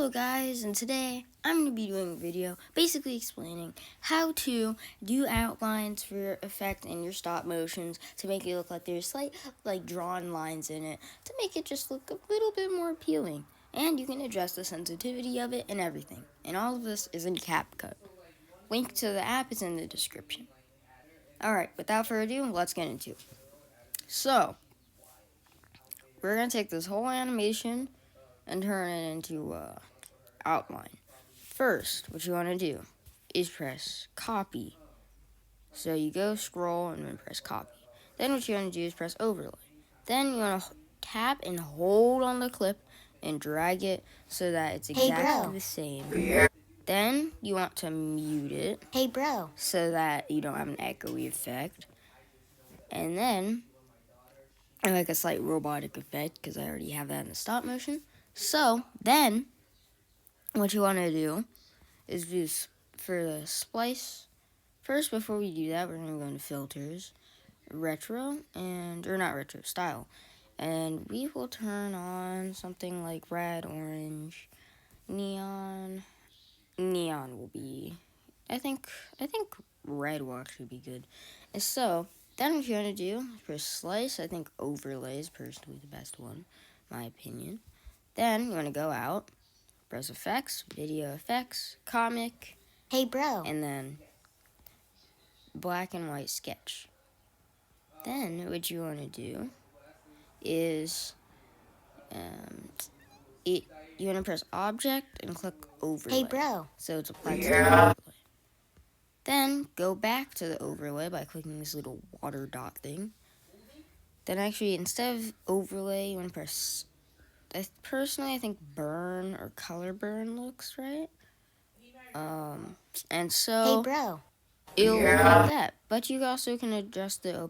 Hello guys, and today I'm going to be doing a video basically explaining how to do outlines for your effect in your stop motions to make it look like there's slight drawn lines in it to make it just look a little bit more appealing. And you can adjust the sensitivity of it and everything. And all of this is in Capcut. Link to the app is in the description. Alright, without further ado, let's get into it. So, we're going to take this whole animation and turn it into outline. First, what you want to do is press copy. So you go scroll and then press copy. Then what you want to do is press overlay. Then you want to tap and hold on the clip and drag it so that it's exactly the same. Then you want to mute it. Hey bro. So that you don't have an echoey effect. And then like a slight robotic effect because I already have that in the stop motion. So then what you want to do is do for the splice. First, before we do that, we're going to go into filters, retro, or not retro, style. And we will turn on something like red, orange, neon. Neon will be, I think red will actually be good. And so, then what you want to do, for slice, I think overlay is personally the best one, my opinion. Then, you want to go out, press effects, video effects, comic. Hey bro. And then black and white sketch. Then what you want to do is you want to press object and click overlay. Hey bro. So it's applied to the overlay. Then go back to the overlay by clicking this little water dot thing. Then actually instead of overlay, you want to press, personally I think burn or color burn looks right. And so hey bro. It'll look like that, but you also can adjust the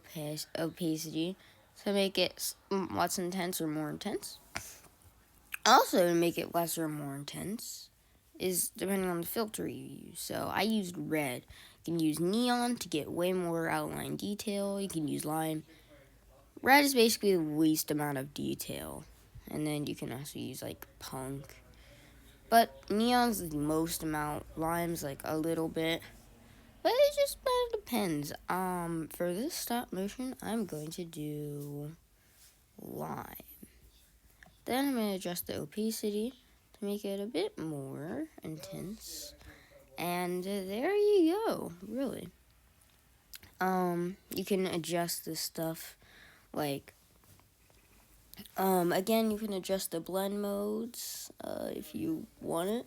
opacity to make it less intense or more intense. Also, to make it less or more intense is depending on the filter you use. So I used red. You can use neon to get way more outline detail. You can use lime. Red is basically the least amount of detail, and then you can also use like punk. But neon's the most amount. Lime's like a little bit. But it just depends. For this stop motion, I'm going to do lime. Then I'm going to adjust the opacity to make it a bit more intense. And there you go, really. You can adjust this stuff, like, again, you can adjust the blend modes, if you want it.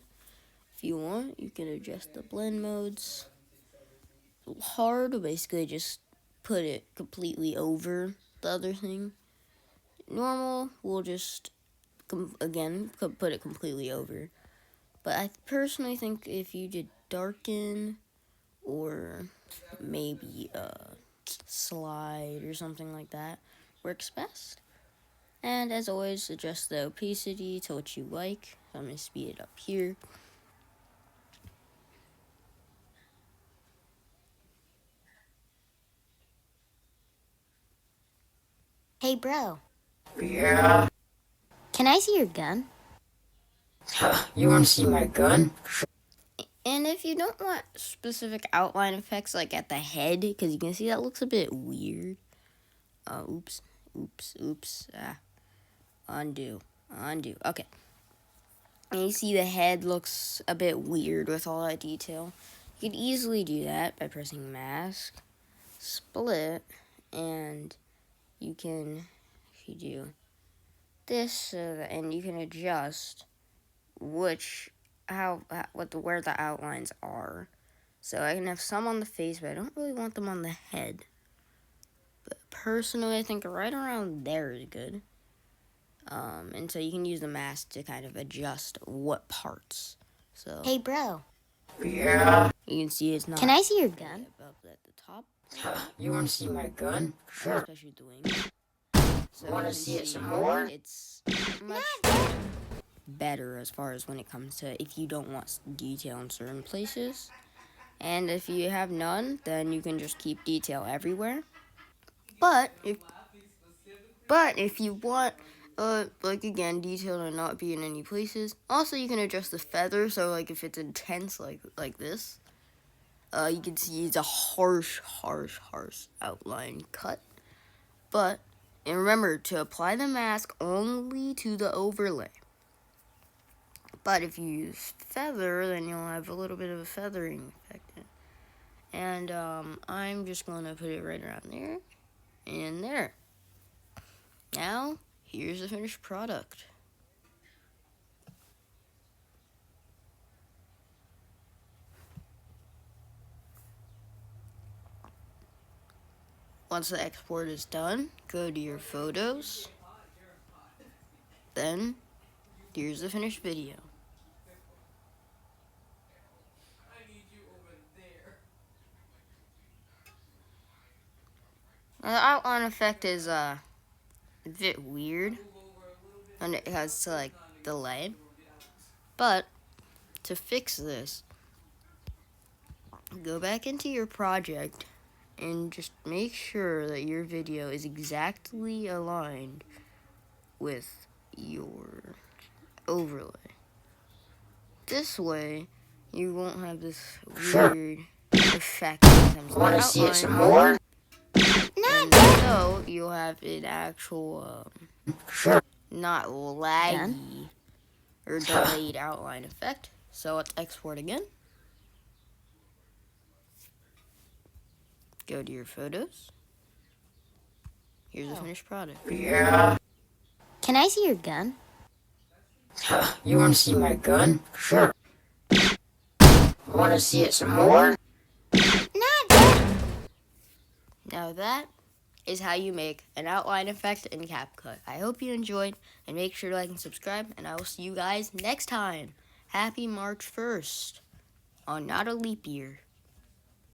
If you want, you can adjust the blend modes. Hard, basically just put it completely over the other thing. Normal, we'll just again put it completely over. But I personally think if you did darken or maybe slide or something like that works best. And as always, adjust the opacity to what you like. So I'm going to speed it up here. Hey bro. Yeah. Can I see your gun? You want to see my gun? And if you don't want specific outline effects like at the head, because you can see that looks a bit weird. Oops. Undo. Okay. And you see the head looks a bit weird with all that detail. You can easily do that by pressing mask, split, and you can, if you do this, and you can adjust where the outlines are. So I can have some on the face, but I don't really want them on the head. But personally, I think right around there is good. And so you can use the mask to kind of adjust what parts. So Hey bro. Yeah. you can see it's not. Can I see your gun? Up at the top. You want to see my gun? Sure. Especially the wings. So Want to see it some more? It's much better as far as when it comes to if you don't want detail in certain places. And if you have none, then you can just keep detail everywhere. But if you want like again, detailed and not be in any places. Also, you can adjust the feather, so like if it's intense like this, you can see it's a harsh outline cut. But, and remember to apply the mask only to the overlay. But if you use feather, then you'll have a little bit of a feathering effect in it. And I'm just going to put it right around there and there. Now, here's the finished product. Once the export is done, go to your photos. Then, here's the finished video. Now, the outline effect is a bit weird, and it has to like delay. But to fix this, go back into your project and just make sure that your video is exactly aligned with your overlay. This way, you won't have this weird effect that comes to Wanna see it some outline. more? And so you'll have an actual, Sure. not laggy or delayed outline effect. So let's export again. Go to your photos. Here's the finished product. Yeah. Can I see your gun? You wanna see my gun? Sure. Wanna see it some more? Now that is how you make an outline effect in Capcut. I hope you enjoyed, and make sure to like and subscribe, and I will see you guys next time. Happy March 1st on Not a Leap Year.